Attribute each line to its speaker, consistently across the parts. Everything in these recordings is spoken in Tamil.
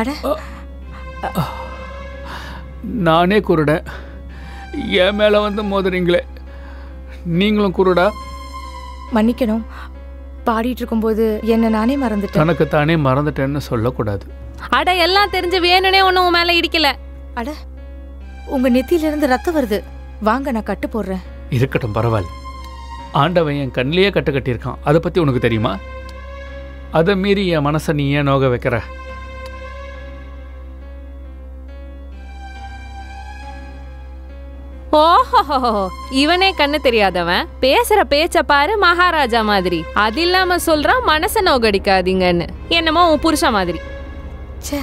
Speaker 1: அட
Speaker 2: நானே குருடன், என் மேல வந்து மோதுறீங்களே. நீங்களும் குருடா?
Speaker 1: மன்னிக்கணும், பாடிட்டு இருக்கும்போது என்ன நானே மறந்துட்டேன்.
Speaker 2: தனக்கு தானே மறந்துட்டேன்னு சொல்லக்கூடாது.
Speaker 3: அட எல்லாம் தெரிஞ்சு வேணுனே ஒன்னும் உன் மேல இடிக்கல.
Speaker 1: அட உங்க நெத்தியில இருந்து ரத்தம் வருது, வாங்க நான் கட்டு போடுறேன்.
Speaker 2: இருக்கட்டும், பரவாயில்ல. ஆண்டவன் என் கண்ணிலேயே கட்டு கட்டியிருக்கான், அதை பத்தி உனக்கு தெரியுமா? அதை மீறி என் மனசை நீ ஏன் நோக வைக்கிற?
Speaker 3: ஓஹோ, இவனே கண்ணு தெரியாதவன், பேசுற பேச்ச பாரு மகாராஜா மாதிரி. அது இல்லாம சொல்றான் மனச நோகடிக்காதீங்கன்னு, என்னமோ உன் புருஷ மாதிரி.
Speaker 1: ச்சே,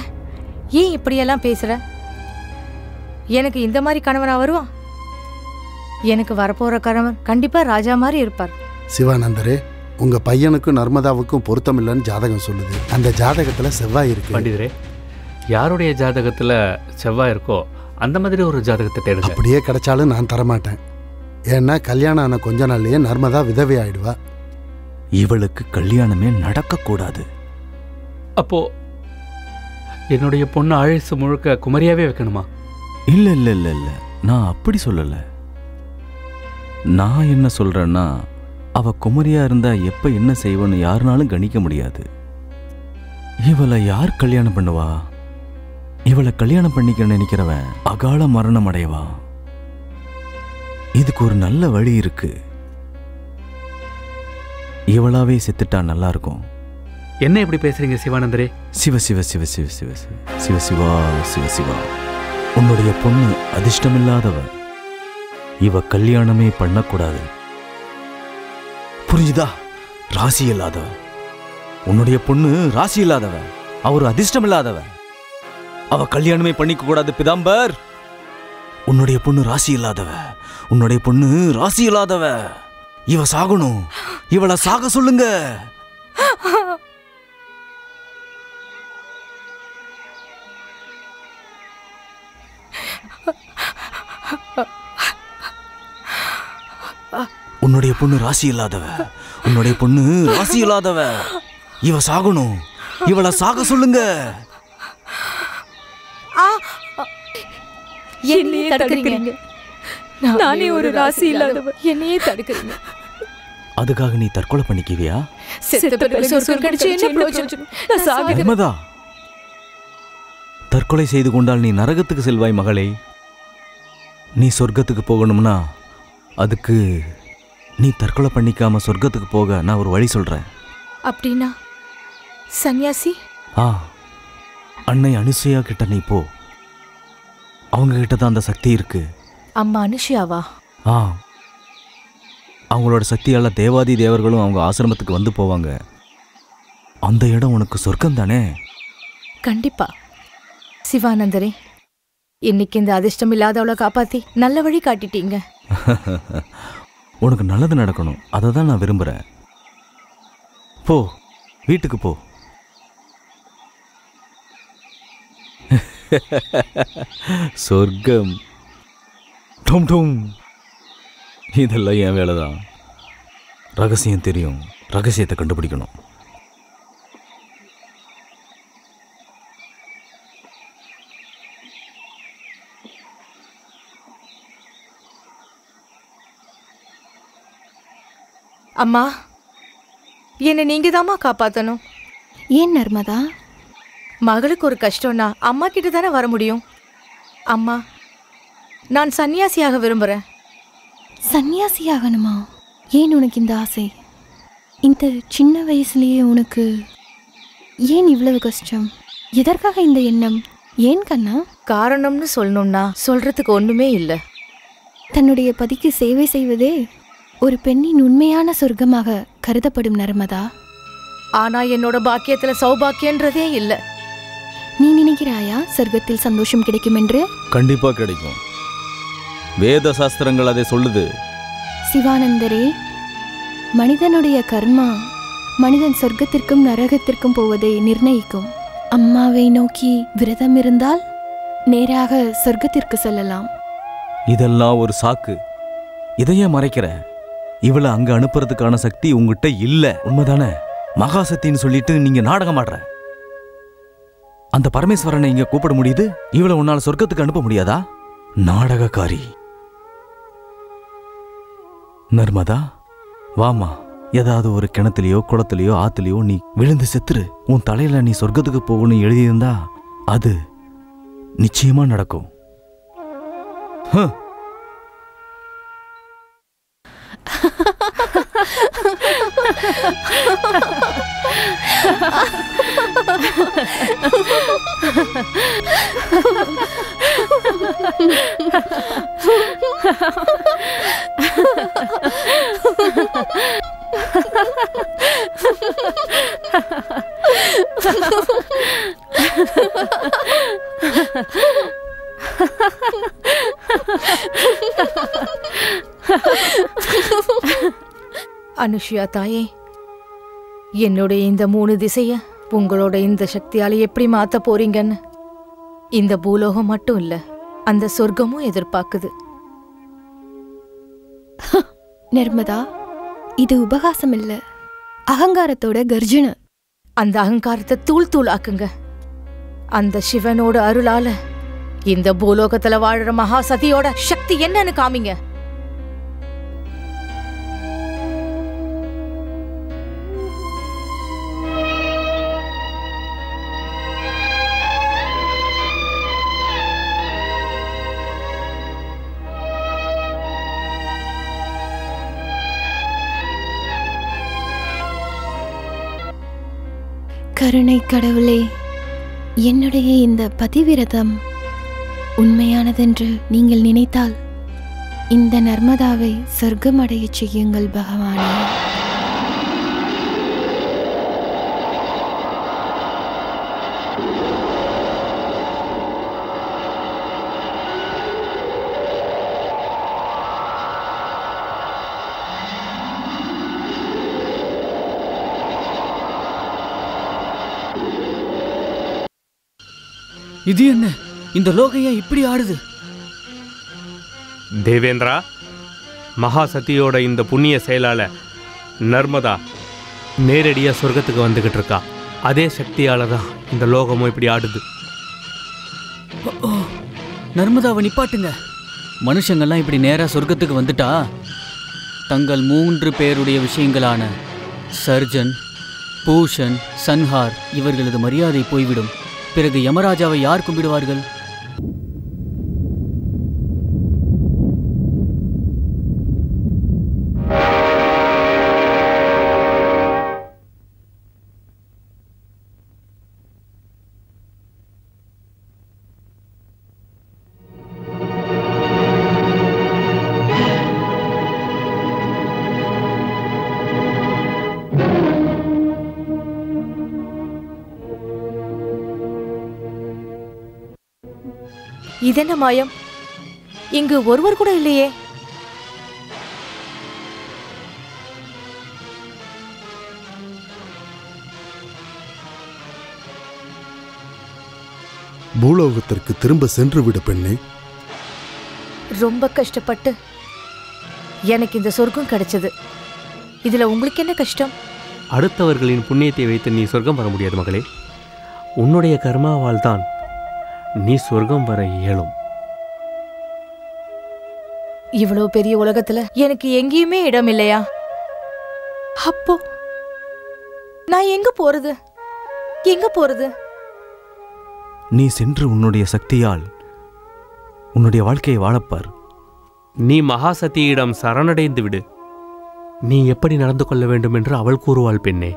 Speaker 1: ஏன் இப்படியெல்லாம் பேசுற? எனக்கு இந்த மாதிரி கணவனா வருவான்? எனக்கு வரப்போற கணவன் கண்டிப்பா ராஜா மாதிரி இருப்பார்.
Speaker 4: சிவானந்தரே, உங்க பையனுக்கும் நர்மதாவுக்கும் பொருத்தம் இல்லைன்னு ஜாதகம் சொல்லுது. அந்த ஜாதகத்துல செவ்வாய் இருக்கு.
Speaker 2: பண்டிதரே, யாருடைய ஜாதகத்துல செவ்வாய் இருக்கோ அந்த மாதிரி ஒரு ஜாதகத்தை தேடுங்க.
Speaker 4: அப்படியே கிடைச்சாலும் நான் தரமாட்டேன். ஏன்னா கல்யாணம் ஆன கொஞ்ச நாள்லயே நர்மதா விதவை ஆயிடுவா.
Speaker 5: இவளுக்கு கல்யாணமே நடக்கக்கூடாது.
Speaker 2: அப்போ என்னுடைய பொண்ணு ஆயுசு முழுக்க குமரியாவே வைக்கணுமா?
Speaker 5: இல்ல இல்ல இல்ல இல்ல, நான் அப்படி சொல்லல. நான் என்ன சொல்றேன்னா, அவ குமரியா இருந்தா எப்ப என்ன செய்வன்னு யாருனாலும் கணிக்க முடியாது. இவளை யார் கல்யாணம் பண்ணுவா? இவளை கல்யாணம் பண்ணிக்க நினைக்கிறவன் அகால மரணம் அடைவா. இதுக்கு ஒரு நல்ல வழி இருக்கு. இவளாவே செத்துட்டா நல்லா இருக்கும்.
Speaker 2: என்ன இப்படி பேசுறீங்க சிவானந்தரே?
Speaker 5: சிவ சிவ சிவ சிவ சிவ சிவ சிவ சிவா சிவ சிவா, உன்னுடைய பொண்ணு அதிர்ஷ்டமில்லாதவ. இவ கல்யாணமே பண்ணக்கூடாது, புரிஞ்சுதா? ராசி இல்லாதவ. உன்னுடைய பொண்ணு ராசி இல்லாதவ, அவர் அதிர்ஷ்டம் இல்லாதவ. அவ கல்யாணமே பண்ணிக்க கூடாது பிதாம்பர். உன்னுடைய பொண்ணு ராசி இல்லாதவ, உன்னுடைய பொண்ணு ராசி இல்லாதவ. இவ சாகணும், இவளை சாக சொல்லுங்க. உன்னுடைய பொண்ணு ராசி இல்லாதவ, உன்னுடைய பொண்ணு ராசி இல்லாதவ. இவ சாகணும், இவளை சாக சொல்லுங்க.
Speaker 1: என்னையே தடுக்கிறீங்க. நானே ஒரு ராசி இல்லாதவ, என்னையே தடுக்கிறீங்க.
Speaker 5: அதுக்காக நீ தற்கொலை பண்ணிக்குவியா?
Speaker 1: நர்மதா,
Speaker 5: தற்கொலை செய்து கொண்டால் நீ நரகத்துக்கு செல்வாய் மகளே. நீ சொர்க்கத்துக்கு போகணும்னா அதுக்கு நீ தற்கொலை பண்ணிக்காம சொர்க்கத்துக்கு போக நான் ஒரு வழி சொல்றேன்.
Speaker 1: அப்படின்னா சன்னியாசி?
Speaker 5: அன்னை அனுசூயா கிட்ட நீ போ. அவங்க கிட்ட தான் அந்த சக்தி இருக்கு.
Speaker 1: அம்மா அனுஷியாவா?
Speaker 5: அவங்களோட சக்தியால தேவாதி தேவர்களும் அவங்க ஆசிரமத்துக்கு வந்து போவாங்க. அந்த இடம் உனக்கு சொர்க்கம் தானே?
Speaker 1: கண்டிப்பா. சிவானந்தரே, இன்னைக்கு இந்த அதிர்ஷ்டம் இல்லாதவளை காப்பாத்தி நல்ல வழி காட்டிட்டீங்க.
Speaker 5: உனக்கு நல்லது நடக்கணும், அதை தான் நான் விரும்புறேன். போ, வீட்டுக்கு போ. சொர்க்கம் டும் டும். இதெல்லாம் என் வேலைதான். ரகசியம் தெரியும், ரகசியத்தை கண்டுபிடிக்கணும்.
Speaker 1: அம்மா, என்னை நீங்க தாம்மா காப்பாத்தணும்.
Speaker 6: ஏன் நர்மதா?
Speaker 1: மகளுக்கு ஒரு கஷ்டம்னா அம்மா கிட்ட தானே வர முடியும். அம்மா, நான் சன்னியாசியாக விரும்புறேன்.
Speaker 6: சன்னியாசியாகணுமா? ஏன் உனக்கு இந்த ஆசை? இந்த சின்ன வயசுலேயே உனக்கு ஏன் இவ்வளவு கஷ்டம்? எதற்காக இந்த எண்ணம்? ஏன் கண்ணா?
Speaker 1: காரணம்னு சொல்லணும்னா சொல்றதுக்கு ஒண்ணுமே இல்லை.
Speaker 6: தன்னுடைய பதிக்கு சேவை செய்வதே ஒரு பெண்ணின் உண்மையான சொர்க்கமாக கருதப்படும் நர்மதா.
Speaker 1: ஆனா என்னோட பாக்கியத்துல சௌபாக்கியன்றதே இல்லை.
Speaker 6: நீ நினைக்கிறாயா சொர்க்கத்தில் சந்தோஷம் கிடைக்கும் என்று?
Speaker 5: கண்டிப்பா கிடைக்கும். வேத சாஸ்திரங்கள் அதை சொல்லுது.
Speaker 6: சிவானந்தரே, மனிதனுடைய கர்மா மனிதன் சொர்க்கத்திற்கும் நரகத்திற்கும் போவதை நிர்ணயிக்கும். அம்மாவை நோக்கி விரதம் இருந்தால் நேராக சொர்க்கத்திற்கு செல்லலாம்.
Speaker 5: இதெல்லாம் ஒரு சாக்கு. இதையே மறைக்கிற? இவளை அங்க அனுப்புறதுக்கான சக்தி உங்ககிட்ட இல்ல, உண்மைதானே? மகாசக்தின்னு சொல்லிட்டு நீங்க நாடகம் ஆடுற. அந்த பரமேஸ்வரனை இங்க கூப்பிட முடியுது, இவளை உன்னால சொர்க்கத்துக்கு அனுப்ப முடியாதா? நாடகக்காரி. நர்மதா, வாமா. ஏதாவது ஒரு கிணத்துலயோ குளத்துலயோ ஆத்துலயோ நீ விழுந்து செத்துரு. உன் தலையில நீ சொர்க்கத்துக்கு போகணும்னு எழுதியிருந்தா அது நிச்சயமா நடக்கும்.
Speaker 1: அனுஷியா தாயே, என்னுடைய இந்த 3 திசைய உங்களோட இந்த சக்தியால எப்படி மாத்த போறீங்கன்னு இந்த பூலோகம் மட்டும் இல்ல, அந்த சொர்க்கமும் எதிர்பார்க்குது.
Speaker 6: நர்மதா, இது உபகாசம் இல்ல, அகங்காரத்தோட கர்ஜனை.
Speaker 1: அந்த அகங்காரத்தை தூள் தூள் ஆக்குங்க. அந்த சிவனோட அருளால இந்த பூலோகத்துல வாழற மகாசதியோட சக்தி என்னன்னு காமிங்க.
Speaker 6: கருணை கடவுளே, என்னுடைய இந்த பதிவிரதம் உண்மையானதென்று நீங்கள் நினைத்தால் இந்த நர்மதாவை சொர்க்கமடைய செய்யுங்கள் பகவானே.
Speaker 7: இது என்ன? இந்த லோகம் ஏன் இப்படி ஆடுது?
Speaker 8: தேவேந்திரா, மகாசதியோட இந்த புண்ணிய செயலால நர்மதா நேரடியாக சொர்க்கத்துக்கு வந்துக்கிட்டு இருக்கா. அதே சக்தியால தான் இந்த லோகமும் இப்படி ஆடுது.
Speaker 7: நர்மதாவை நிப்பாட்டுங்க. மனுஷங்கள்லாம் இப்படி நேரா சொர்க்கத்துக்கு வந்துட்டா தங்கள் 3 பேருடைய விஷயங்களான சர்ஜன், பூஷன், சன்ஹார் இவர்களது மரியாதை போய்விடும். பிறகு யமராஜாவை யார் கும்பிடுவார்கள்?
Speaker 1: இதென்ன மாயம்? இங்கு ஒருவர் கூட இல்லையே.
Speaker 4: பூலோகத்திற்கு திரும்ப சென்று விடு பெண்ணே.
Speaker 1: ரொம்ப கஷ்டப்பட்டு எனக்கு இந்த சொர்க்கம் கிடைச்சது. இதுல உங்களுக்கு என்ன கஷ்டம்?
Speaker 8: அடுத்தவர்களின் புண்ணியத்தை வைத்து நீ சொர்க்கம் வர முடியாது மகளே. உன்னுடைய கர்மாவால் தான் நீ சொர்க்கம் வர இயலும்.
Speaker 1: இவ்வளவு பெரிய உலகத்துல எனக்கு எங்கேயுமே இடம் இல்லையா? அப்போ நான் எங்க போறது? எங்க போறது?
Speaker 5: நீ சென்று உன்னுடைய சக்தியால் உன்னுடைய வாழ்க்கையை வாழப்பார்.
Speaker 8: நீ மகாசதியிடம் சரணடைந்து விடு. நீ எப்படி நடந்து கொள்ள வேண்டும் என்று அவள் கூறுவாள் பெண்ணே.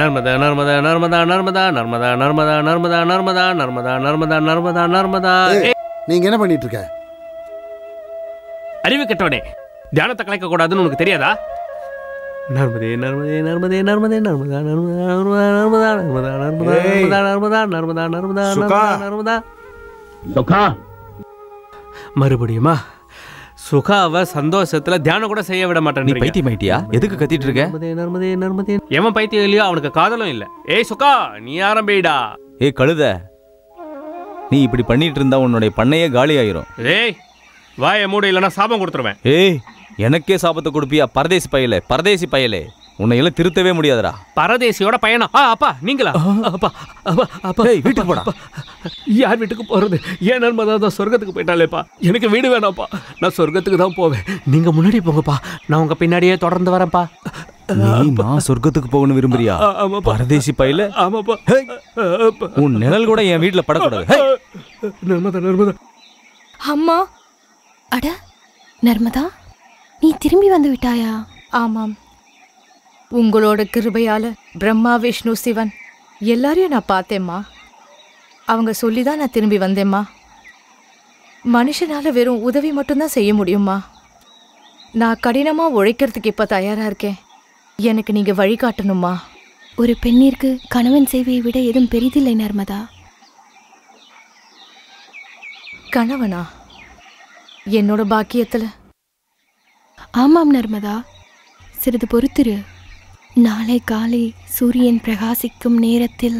Speaker 8: நர்மதா நர்மதா நர்மதா நர்மதா நர்மதா நர்மதா நர்மதா நர்மதா நர்மதா நர்மதா நர்மதா நர்மதா.
Speaker 4: நீங்க என்ன பண்ணிட்டு இருக்க?
Speaker 8: அறிவு கெட்டவனே, தியானத்தை கலைக்க கூடாதுன்னு உனக்கு தெரியாதா? நர்மதே நர்மதே நர்மதே நர்மதே நர்மதா நர்மதா நர்மதா நர்மதா நர்மதா நர்மதா நர்மதா நர்மதா நர்மதா நர்மதா. மறுபடியுமா? சுகாவை சந்தோஷத்துல தியானம் கூட செய்ய விட
Speaker 5: நீ
Speaker 8: மாட்டேன்.
Speaker 5: பைத்தியமாயிட்டியா? எதுக்கு கத்திட்டு இருக்க?
Speaker 8: நர்மதே எவன் பைத்தியம் இல்லையோ அவனுக்கு காதலும் இல்ல. ஏய் சுகா, நீ ஆரம்பிடா.
Speaker 5: ஏய் கழுத, நீ இப்படி பண்ணிட்டு இருந்தா உன்னுடைய பண்ணையே காலி ஆயிரும்.
Speaker 8: ஏய் வாய மூட, இல்லைன்னா சாபம் கொடுத்துருவேன்.
Speaker 5: ஏய் எனக்கே சாபத்தை கொடுப்பியா? பரதேசி பயலே, பரதேசி பயலே, உன்னை எல்லாம் திருத்தவே முடியாதுடா.
Speaker 8: பரதேசியோட பையனா? அப்பா நீங்களா? அப்பா அப்பா அப்பா
Speaker 5: வீட்டுக்கு போடா.
Speaker 8: யார் வீட்டுக்கு போறது? ஏன் நர்மதா தான் சொர்க்கத்துக்கு போயிட்டாலேப்பா. எனக்கு வீடு வேணாம்ப்பா, நான் சொர்க்கத்துக்கு தான் போவேன். நீங்க முன்னாடி போங்கப்பா, நான் உங்க பின்னாடியே தொடர்ந்து வரேன்ப்பா.
Speaker 5: நான் சொர்க்கத்துக்கு போகணும் விரும்புறியா? பரதேசி பயலே.
Speaker 8: ஆமாப்பா.
Speaker 5: உன் நிழல் கூட என் வீட்டுல படக்கூடாது.
Speaker 8: நர்மதா.
Speaker 1: அம்மா.
Speaker 6: அட நர்மதா, நீ திரும்பி வந்து விட்டாயா?
Speaker 1: ஆமாம், உங்களோட கிருபையால பிரம்மா, விஷ்ணு, சிவன் எல்லாரையும் நான் பார்த்தேம்மா. அவங்க சொல்லி தான் நான் திரும்பி வந்தேம்மா. மனுஷனால வெறும் உதவி மட்டும்தான் செய்ய முடியுமா? நான் கடினமாக உழைக்கிறதுக்கு இப்போ தயாராக இருக்கேன். எனக்கு நீங்கள் வழிகாட்டணுமா?
Speaker 6: ஒரு பெண்ணிற்கு கணவன் சேவையை விட எதுவும் பெரிதில்லை நர்மதா.
Speaker 1: கணவனா? என்னோட பாக்கியத்தில்?
Speaker 6: ஆமாம் நர்மதா, சிறிது பொறுத்திரு. நாளை காலை சூரியன் பிரகாசிக்கும் நேரத்தில்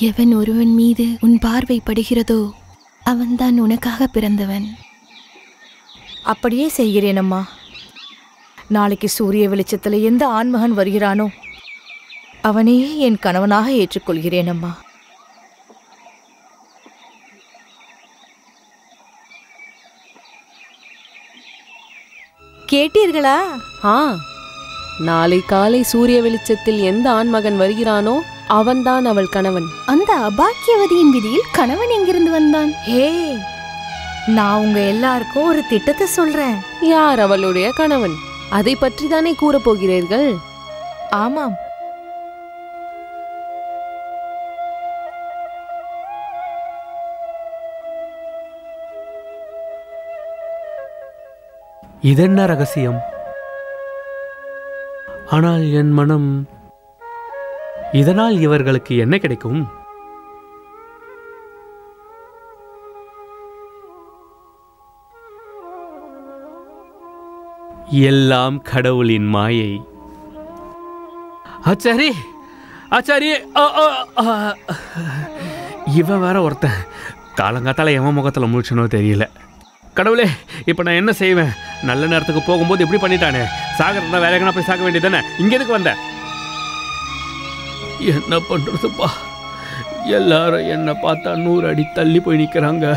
Speaker 6: எவன் ஒருவன் மீது உன் பார்வை படுகிறதோ அவன்தான் உனக்காக பிறந்தவன்.
Speaker 1: அப்படியே செய்கிறேனம்மா. நாளைக்கு சூரிய வெளிச்சத்தில் எந்த ஆண்மகன் வருகிறானோ அவனையே என் கணவனாக ஏற்றுக்கொள்கிறேனம்மா. கேட்டீர்களா?
Speaker 3: நாளை காலை சூரிய வெளிச்சத்தில் எந்த ஆண்மகன் வருகிறானோ அவன்தான் அவள் கணவன்.
Speaker 6: அந்த அபாக்கியவதியின் விதியில் கணவன் எங்கிருந்து வந்தான்?
Speaker 1: ஹே, நான் உங்க எல்லாருக்கும் ஒரு திட்டத்தை சொல்றேன்.
Speaker 3: யார் அவளுடைய கணவன்? அதை பற்றி தானே கூறப்போகிறீர்கள்?
Speaker 1: ஆமாம்,
Speaker 8: இதென்ன ரகசியம்? ஆனால் என் மனம், இதனால் இவர்களுக்கு என்ன கிடைக்கும்? எல்லாம் கடவுளின் மாயை. ஆச்சாரி, ஆச்சாரி, இவன் வேற ஒருத்தன். காலங்காத்தால எவன் முகத்தில் முழிச்சனோ தெரியல. கடவுளே, இப்போ நான் என்ன செய்வேன்? நல்ல நேரத்துக்கு போகும்போது எப்படி பண்ணிட்டானே. சாகரா வேற எங்கன்னா போய் சாக வேண்டியதானே. இங்க எதுக்கு வந்த? என்ன பண்றதுப்பா? எல்லாரும் என்னை பார்த்தா 100 அடி தள்ளி போய் நிற்கிறாங்க.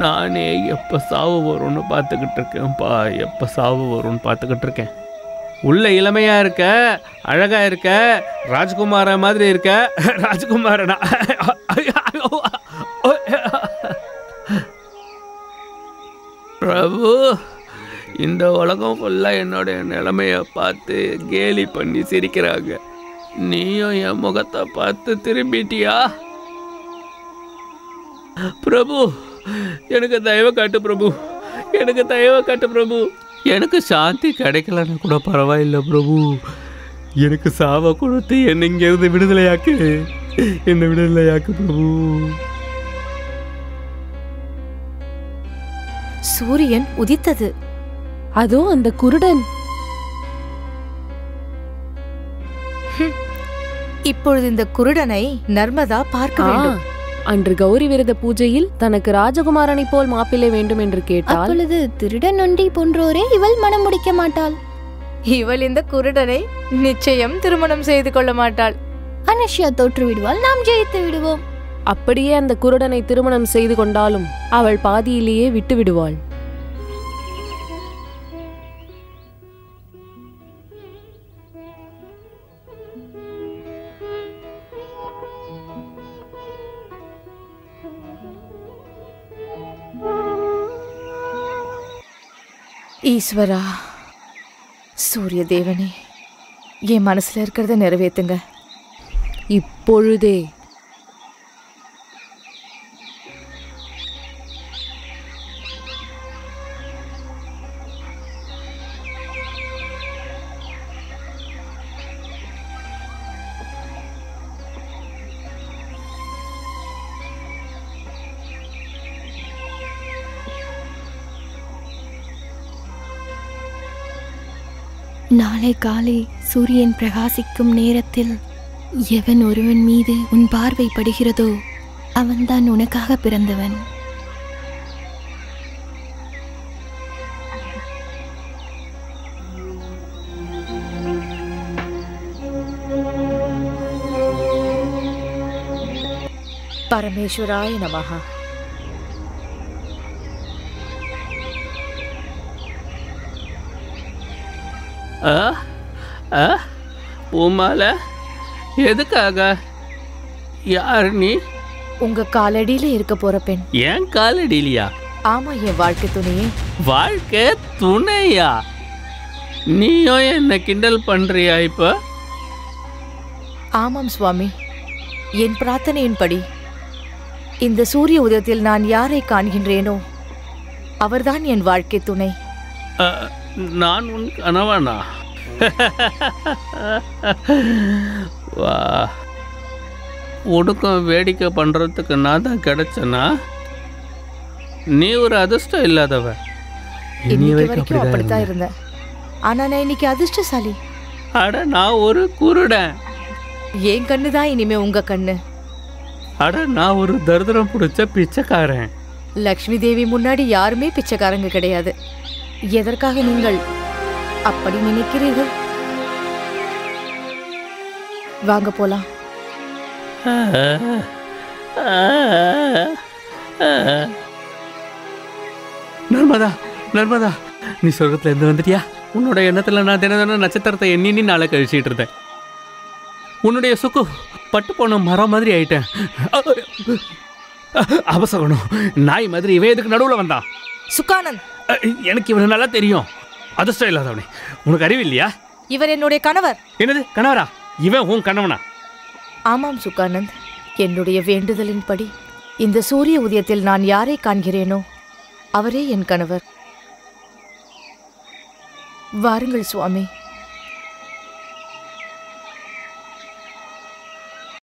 Speaker 8: நானே எப்போ சாவு வரும்னு பார்த்துக்கிட்டு இருக்கேன்ப்பா. எப்போ சாவு வரும்னு பார்த்துக்கிட்டு இருக்கேன். உள்ள இளமையா இருக்க, அழகா இருக்க, ராஜ்குமார மாதிரி இருக்க. ராஜ்குமாரனா? பிரபு, இந்த உலகம் ஃபுல்லாக என்னோட நிலைமையை பார்த்து கேலி பண்ணி சிரிக்கிறாங்க. நீயும் என் முகத்தை பார்த்து திரும்பிட்டியா? பிரபு, எனக்கு தயவு காட்டு பிரபு, எனக்கு தயவு காட்டு பிரபு. எனக்கு சாந்தி கிடைக்கலன்னு கூட பரவாயில்ல பிரபு. எனக்கு சாவை கொடுத்து என்னை இங்கேருந்து விடுதலையாக்கு, என்னை விடுதலையாக்கு பிரபு.
Speaker 1: சூரியன் உதித்தது.
Speaker 3: அதோ அந்த குருடன்.
Speaker 1: இப்பொழுது இந்த குருடனை நர்மதா பார்க்க வேண்டும்.
Speaker 3: அன்று கௌரி விரத பூஜையில் தனக்கு ராஜகுமாரனை போல் மாப்பிள்ளை வேண்டும் என்று கேட்டால்,
Speaker 6: அப்பொழுது திருடன் நொண்டி போன்றோரே இவள் மனம் முடிக்க மாட்டாள்.
Speaker 1: இவள் இந்த குருடனை நிச்சயம் திருமணம் செய்து கொள்ள மாட்டாள்.
Speaker 6: அனஷ்யா தோற்று விடுவாள், நாம் ஜெயித்து விடுவோம்.
Speaker 3: அப்படியே அந்த குருடனை திருமணம் செய்து கொண்டாலும் அவள் பாதியிலேயே விட்டு விடுவாள்.
Speaker 1: ஈஸ்வரா, சூரிய தேவனே, என் மனசுல இருக்கிறத நிறைவேத்துங்க
Speaker 3: இப்பொழுதே.
Speaker 6: நாளை காலை சூரியன் பிரகாசிக்கும் நேரத்தில் எவன் ஒருவன் மீது உன் பார்வை படுகிறதோ அவன்தான் உனக்காக பிறந்தவன்.
Speaker 1: பரமேஸ்வராய நமஹ.
Speaker 8: உமால எதுக்காக? யார் நீ?
Speaker 1: உங்க காலடியில இருக்க போற பெண்.
Speaker 8: என் காலடியிலையா?
Speaker 1: ஆமா, என் வாழ்க்கை துணையே.
Speaker 8: வாழ்க்கை துணையா? நீயும் என்ன கிண்டல் பண்றியா இப்ப?
Speaker 1: ஆமாம் சுவாமி, என் பிரார்த்தனையின்படி இந்த சூரிய உதயத்தில் நான் யாரை காண்கின்றேனோ அவர்தான் என் வாழ்க்கை துணை.
Speaker 8: நான் உன் கணவனா? வா, உனக்கும் வேடிக்கை பண்றதுக்கு நான் தான் கிடைச்சனா? நீ ஒரு அதிர்ஷ்டம் இல்லாதவ.
Speaker 1: இன்னைக்கு வரைக்கும் அப்படித்தான் இருந்தேன். ஆனா நான் இன்னைக்கு அதிர்ஷ்டசாலி.
Speaker 8: அட, நான் ஒரு குருடன்.
Speaker 1: என் கண்ணுதான் இனிமே உங்க கண்ணு.
Speaker 8: அட, நான் ஒரு தரித்திரம் பிடிச்ச பிச்சைக்காரன்.
Speaker 1: லக்ஷ்மி தேவி முன்னாடி யாருமே பிச்சைக்காரங்க கிடையாது. எதற்காக நீங்கள் அப்படி நினைக்கிறீர்கள்? வாங்க போலாம்.
Speaker 8: நர்மதா, நர்மதா, நீ சொர்க்கத்துல இருந்து வந்துட்டியா? உன்னோட எண்ணத்துல நான் தினம் நட்சத்திரத்தை எண்ணி நாளை கழிச்சிட்டு இருந்தேன். உன்னுடைய சுக்கு பட்டு போன மரம் மாதிரி ஆயிட்டேன். அவசகணும் நாய் மாதிரி இவன் எதுக்கு நடுவில் வந்தான்?
Speaker 1: சுக்கானந்த்,
Speaker 8: எனக்கு இவனை நல்லா தெரியும். அதிர்ஷ்டம் இல்லாதவனே. உனக்கு அறிவு இல்லையா?
Speaker 1: இவர் என்னுடைய கணவர்.
Speaker 8: என்னது கணவரா? இவன் உன் கணவனா?
Speaker 1: ஆமாம் சுக்கானந்த், என்னுடைய வேண்டுதலின்படி இந்த சூரிய உதயத்தில் நான் யாரை காண்கிறேனோ அவரே என் கணவர். வாருங்கள் சுவாமி.